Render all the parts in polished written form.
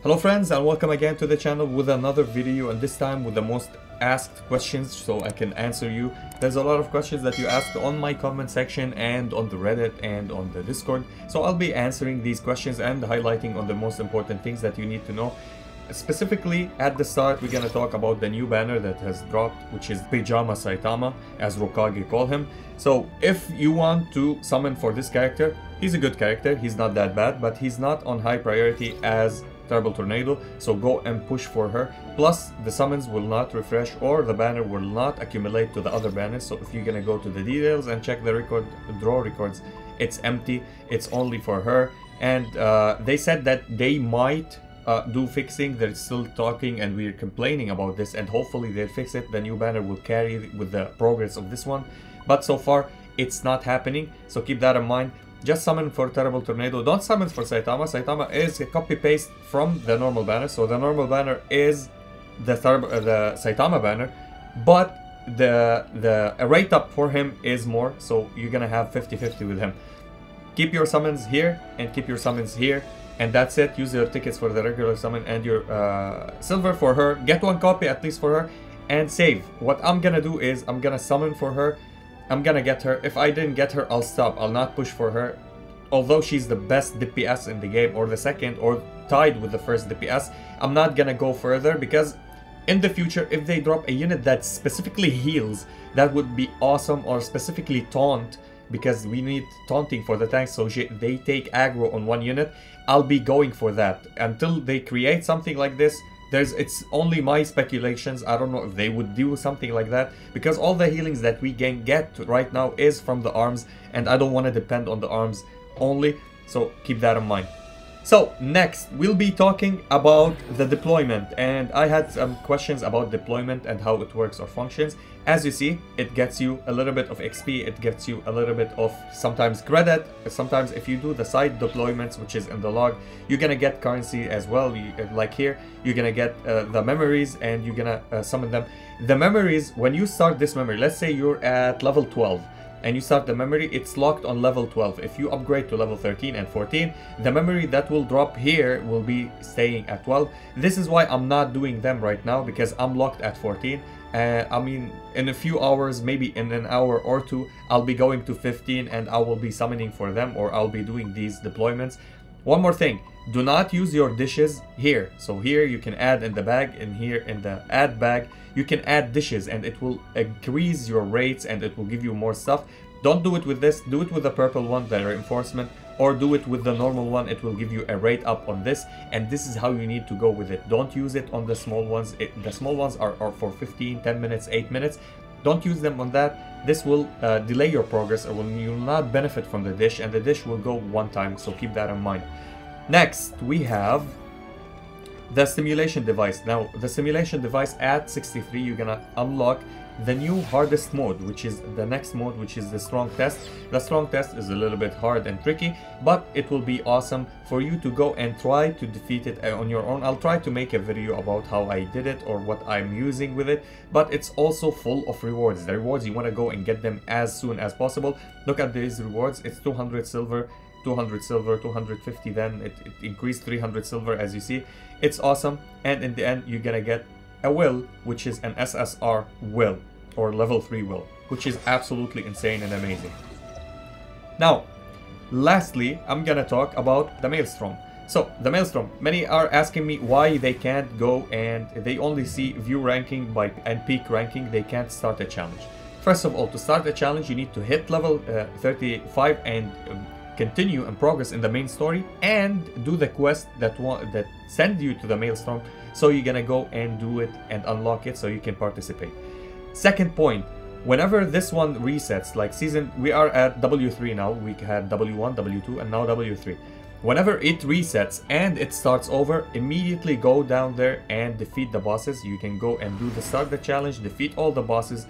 Hello friends, and welcome again to the channel with another video, and this time with the most asked questions so I can answer you. There's a lot of questions that you asked on my comment section and on the Reddit and on the Discord, so I'll be answering these questions and highlighting on the most important things that you need to know. Specifically, at the start, we're gonna talk about the new banner that has dropped, which is Pajama Saitama, as Rokage call him. So if you want to summon for this character, he's a good character, he's not that bad, but he's not on high priority as Terrible Tornado, so go and push for her. Plus, the summons will not refresh or the banner will not accumulate to the other banners, so if you're gonna go to the details and check the record, draw records, it's empty, it's only for her. And they said that they might do fixing. They're still talking and we're complaining about this, and hopefully they'll fix it. The new banner will carry with the progress of this one, but so far it's not happening, so keep that in mind. Just summon for Terrible Tornado, don't summon for Saitama. Saitama is a copy paste from the normal banner, so the normal banner is the Saitama banner, but the rate up for him is more, so you're gonna have 50-50 with him. Keep your summons here and keep your summons here, and that's it. Use your tickets for the regular summon and your silver for her. Get one copy at least for her and save. What I'm gonna do is I'm gonna summon for her. I'm gonna get her. If I didn't get her, I'll stop. I'll not push for her. Although she's the best DPS in the game, or the second, or tied with the first DPS, I'm not gonna go further, because in the future, if they drop a unit that specifically heals, that would be awesome, or specifically taunt, because we need taunting for the tanks, so they take aggro on one unit. I'll be going for that. Until they create something like this, it's only my speculations. I don't know if they would do something like that, because all the healings that we can get right now is from the arms, and I don't want to depend on the arms only, so keep that in mind. So next we'll be talking about the deployment, and I had some questions about deployment and how it works or functions. As you see, it gets you a little bit of XP, it gets you a little bit of sometimes credit. Sometimes if you do the side deployments, which is in the log, you're gonna get currency as well. Like here, you're gonna get the memories, and you're gonna summon them. The memories, when you start this memory, let's say you're at level 12 and you start the memory, it's locked on level 12. If you upgrade to level 13 and 14, the memory that will drop here will be staying at 12. This is why I'm not doing them right now, because I'm locked at 14. I mean, in a few hours, maybe in an hour or two, I'll be going to 15 and I will be summoning for them, or I'll be doing these deployments. One more thing, do not use your dishes here. So here you can add in the bag, and here in the add bag you can add dishes, and it will increase your rates and it will give you more stuff. Don't do it with this, do it with the purple one, the reinforcement, or do it with the normal one. It will give you a rate up on this, and this is how you need to go with it. Don't use it on the small ones. The small ones are for 15, 10 minutes, 8 minutes. Don't use them on that. This will delay your progress, or you will not benefit from the dish, and the dish will go one time, so keep that in mind. Next, we have the Stimulation Device. Now, the Stimulation Device at 63, you're gonna unlock the new hardest mode, which is the next mode, which is the Strong Test. The Strong Test is a little bit hard and tricky, but it will be awesome for you to go and try to defeat it on your own. I'll try to make a video about how I did it or what I'm using with it, but it's also full of rewards. The rewards, you want to go and get them as soon as possible. Look at these rewards. It's 200 silver, 200 silver, 250, then it increased 300 silver, as you see. It's awesome, and in the end you're gonna get a will, which is an SSR will, or level 3 will, which is absolutely insane and amazing. Now, lastly, I'm gonna talk about the Maelstrom. So, the Maelstrom, many are asking me why they can't go and they only see view ranking and peak ranking, they can't start a challenge. First of all, to start a challenge, you need to hit level 35 and continue and progress in the main story, and do the quest that send you to the Maelstrom. So you're gonna go and do it and unlock it so you can participate. Second point, whenever this one resets, like we are at W3 now, we had W1, W2, and now W3. Whenever it resets and it starts over, immediately go down there and defeat the bosses. You can go and do start the challenge, defeat all the bosses,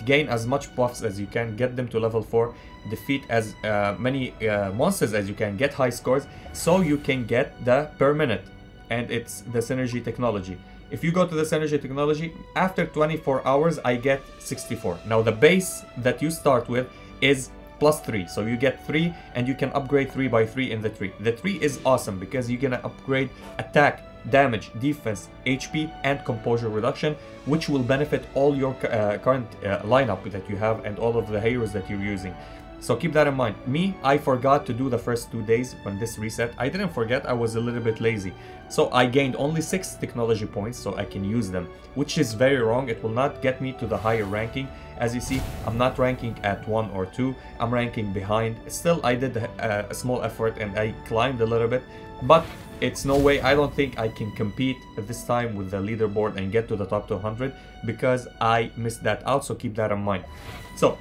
gain as much buffs as you can, get them to level 4, defeat as many monsters as you can, get high scores, so you can get the per minute, and it's the synergy technology. If you go to the synergy technology, after 24 hours I get 64. Now the base that you start with is +3, so you get 3, and you can upgrade 3 by 3 in the tree. The tree is awesome because you're gonna upgrade attack damage, defense, HP, and composure reduction, which will benefit all your current lineup that you have and all of the heroes that you're using. So keep that in mind. Me, I forgot to do the first 2 days when this reset. I didn't forget, I was a little bit lazy. So I gained only 6 technology points so I can use them, which is very wrong. It will not get me to the higher ranking. As you see, I'm not ranking at 1 or 2. I'm ranking behind. Still, I did a small effort and I climbed a little bit, but it's no way. I don't think I can compete at this time with the leaderboard and get to the top 200 because I missed that out. So keep that in mind. So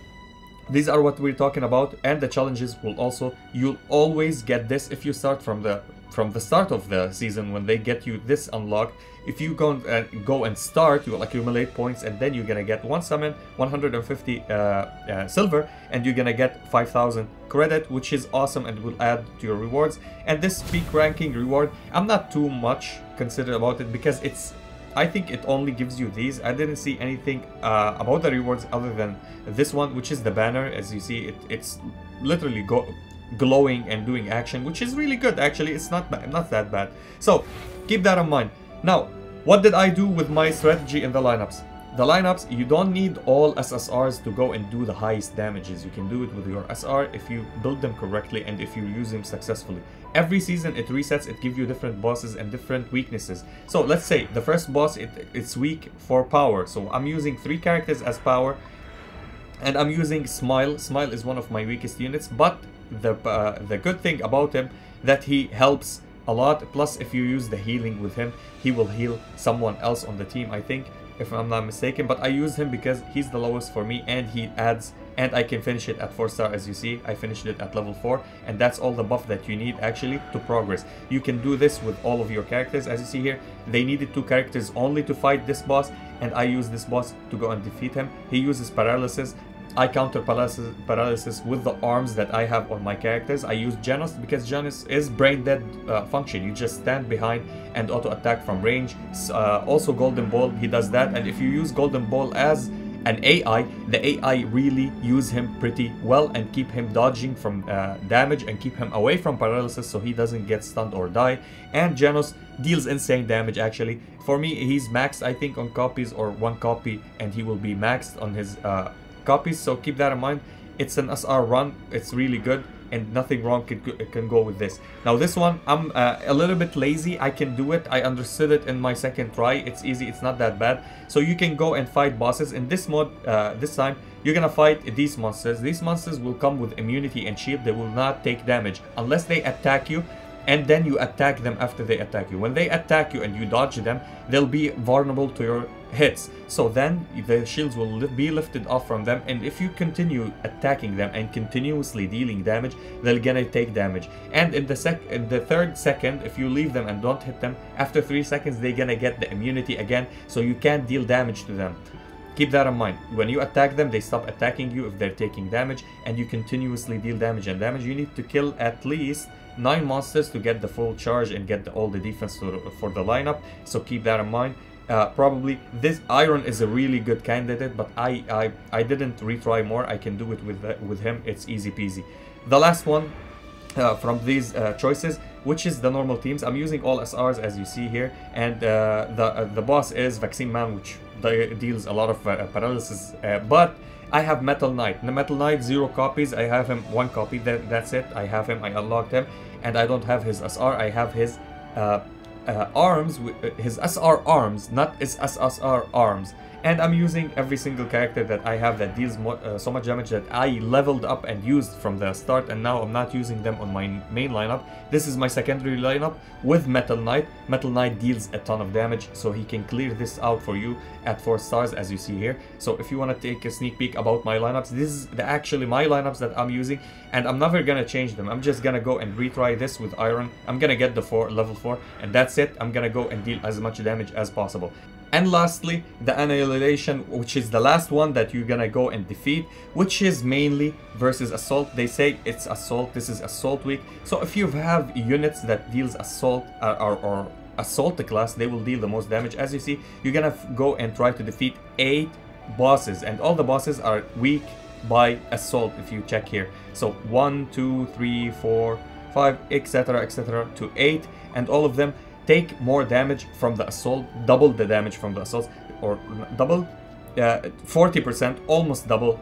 these are what we're talking about, and the challenges will also, you'll always get this if you start from the start of the season. When they get you this unlocked, if you go and start, you will accumulate points, and then you're gonna get 1 summon, 150 silver, and you're gonna get 5,000 credit, which is awesome and will add to your rewards. And this peak ranking reward, I'm not too much considered about it because I think it only gives you these. I didn't see anything about the rewards other than this one, which is the banner. As you see, it's literally glowing and doing action, which is really good. Actually, it's not that bad. So keep that in mind. Now, what did I do with my strategy in the lineups? The lineups, you don't need all SSRs to go and do the highest damages. You can do it with your SR if you build them correctly and if you use them successfully. Every season it resets, it gives you different bosses and different weaknesses. So let's say the first boss, it's weak for power. So I'm using 3 characters as power, and I'm using Smile. Smile is one of my weakest units, but the good thing about him that he helps a lot. Plus, if you use the healing with him, he will heal someone else on the team, I think, if I'm not mistaken. But I use him because he's the lowest for me, and he adds, and I can finish it at 4-star. As you see, I finished it at level 4, and that's all the buff that you need actually to progress. You can do this with all of your characters. As you see here, they needed 2 characters only to fight this boss, and I use this boss to go and defeat him. He uses paralysis. I counter paralysis with the arms that I have on my characters. I use Janus because Janus is brain dead function. You just stand behind and auto attack from range. Also Golden Ball, he does that. And if you use Golden Ball as an AI, the AI really use him pretty well and keep him dodging from damage and keep him away from paralysis so he doesn't get stunned or die. And Janus deals insane damage actually. For me, he's maxed I think on copies, or 1 copy, and he will be maxed on his copies. So keep that in mind. It's an SR run, it's really good, and nothing wrong can go with this. Now this one, I'm a little bit lazy. I can do it. I understood it in my second try. It's easy, it's not that bad. So you can go and fight bosses in this mode. This time you're gonna fight these monsters. These monsters will come with immunity and shield. They will not take damage unless they attack you, and then you attack them after they attack you. When they attack you and you dodge them, they'll be vulnerable to your hits. So then the shields will be lifted off from them, and if you continue attacking them and continuously dealing damage, they're gonna take damage. And in the 3rd second, if you leave them and don't hit them, after 3 seconds they're gonna get the immunity again, so you can't deal damage to them. Keep that in mind. When you attack them, they stop attacking you if they're taking damage, and you continuously deal damage and damage. You need to kill at least 9 monsters to get the full charge and get all the defense for the lineup, so keep that in mind. Probably this Iron is a really good candidate, but I didn't retry more. I can do it with him. It's easy peasy. The last one from these choices, which is the normal teams, I'm using all SRs as you see here, and the boss is Vaccine Man, which deals a lot of paralysis, but I have Metal Knight. The Metal Knight, 0 copies. I have him 1 copy. That's it. I have him. I unlocked him, and I don't have his SR. I have his arms, his SR arms, not his SSR arms. And I'm using every single character that I have that deals so much damage that I leveled up and used from the start, and now I'm not using them on my main lineup. This is my secondary lineup with Metal Knight. Metal Knight deals a ton of damage, so he can clear this out for you at 4 stars as you see here. So if you want to take a sneak peek about my lineups, this is actually my lineups that I'm using, and I'm never gonna change them. I'm just gonna go and retry this with Iron. I'm gonna get the level 4, and that's it. I'm gonna go and deal as much damage as possible. And lastly, the Annihilation, which is the last one that you're gonna go and defeat, which is mainly versus Assault. They say it's Assault, this is Assault week. So if you have units that deals Assault or Assault class, they will deal the most damage. As you see, you're gonna go and try to defeat 8 bosses, and all the bosses are weak by Assault if you check here. So 1, 2, 3, 4, 5, etc., etc. to 8, and all of them take more damage from the assault, double the damage from the assault, or double, 40%, almost double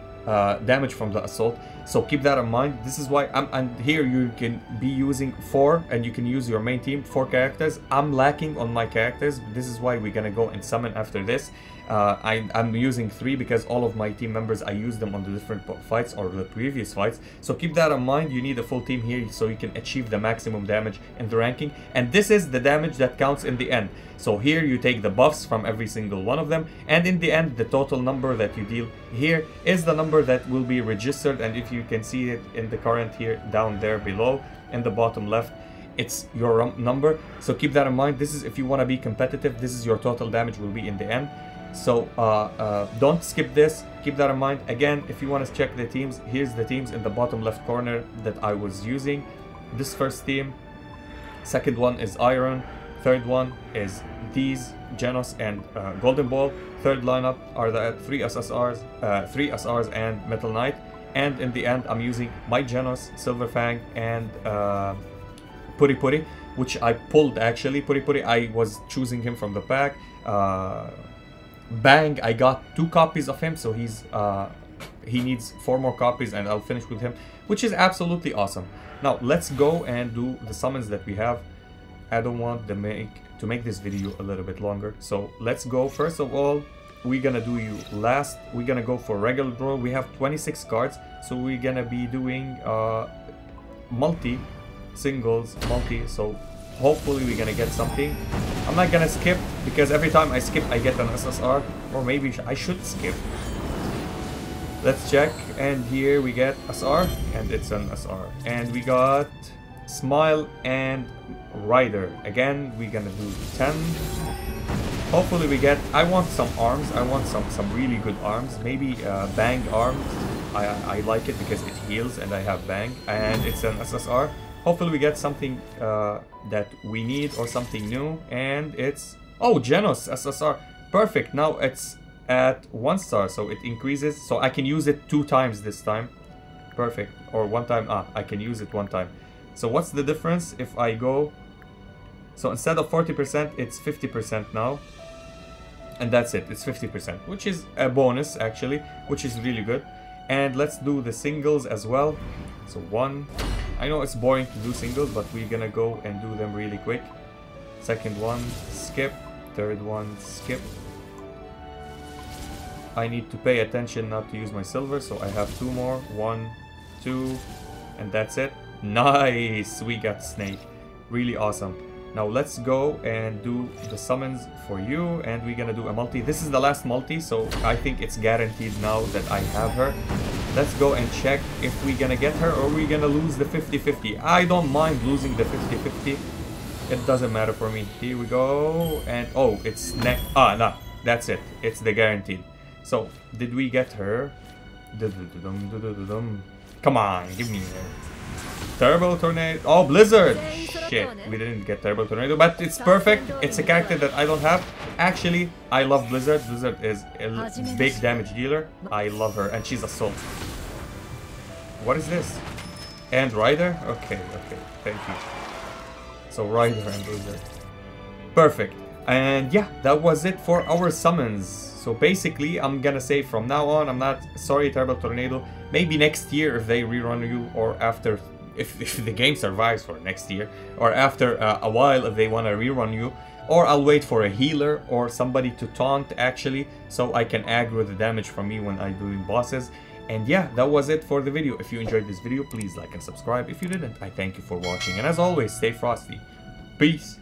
damage from the assault. So keep that in mind. This is why and here you can be using 4, and you can use your main team 4 characters. I'm lacking on my characters. This is why we're gonna go and summon after this. I'm using 3 because all of my team members, I use them on the different fights or the previous fights. So keep that in mind. You need a full team here so you can achieve the maximum damage in the ranking. And this is the damage that counts in the end. So here you take the buffs from every single one of them, and in the end the total number that you deal here is the number that will be registered. And if you can see it in the current here down there below in the bottom left, it's your number. So keep that in mind. This is if you want to be competitive, this is your total damage will be in the end. So don't skip this. Keep that in mind. Again, if you want to check the teams, here's the teams in the bottom left corner that I was using. This first team, second one is Iron, third one is these Genos and Golden Ball. Third lineup are the 3 SSRs and Metal Knight. And in the end, I'm using my Genos, Silver Fang, and Puri Puri, which I pulled actually. Puri Puri, I was choosing him from the pack. Bang, I got 2 copies of him, so he needs 4 more copies and I'll finish with him, which is absolutely awesome. Now let's go and do the summons that we have. I don't want to make this video a little bit longer, so let's go. First of all, we're gonna do you last. We're gonna go for regular draw. We have 26 cards, so we're gonna be doing multi, singles, multi, so hopefully we're gonna get something. I'm not gonna skip because every time I skip I get an SSR, or maybe I should skip. Let's check, and here we get SR, and it's an SR. And we got Smile and Rider. Again, we're gonna do 10. Hopefully we get, I want some arms, I want some really good arms. Maybe Bang arms, I like it because it heals and I have Bang. And it's an SSR. Hopefully we get something that we need or something new, and it's, oh, Genos SSR, perfect. Now it's at 1 star, so it increases, so I can use it 2 times this time. Perfect. Or 1 time, I can use it 1 time. So what's the difference if I go, so instead of 40% it's 50% now, and that's it, it's 50%, which is a bonus actually, which is really good. And let's do the singles as well. So 1, I know it's boring to do singles, but we're gonna go and do them really quick. Second one, skip. Third one, skip. I need to pay attention not to use my silver, so I have 2 more. 1, 2, and that's it. Nice, we got Snake. Really awesome. Now let's go and do the summons for you, and we're gonna do a multi. This is the last multi, so I think it's guaranteed now that I have her. Let's go and check if we're gonna get her or we're gonna lose the 50-50. I don't mind losing the 50-50. It doesn't matter for me. Here we go, and oh, it's next. No, that's it. It's the guaranteed. So, did we get her? Come on, give me her. Turbo Tornado. Oh, Blizzard! Shit, we didn't get Turbo Tornado, but it's perfect. It's a character that I don't have. Actually, I love Blizzard. Blizzard is a big damage dealer. I love her, and she's Assault. What is this? And Rider? Okay, thank you. So Rider and Blizzard. Perfect. And yeah, that was it for our summons. So basically, I'm gonna say from now on, I'm not sorry, Turbo Tornado. Maybe next year if they rerun you, or after, if the game survives for next year, or after a while if they want to rerun you, or I'll wait for a healer or somebody to taunt actually, so I can aggro the damage from me when I'm doing bosses. And yeah, that was it for the video. If you enjoyed this video, please like and subscribe. If you didn't, I thank you for watching, and as always, stay frosty. Peace.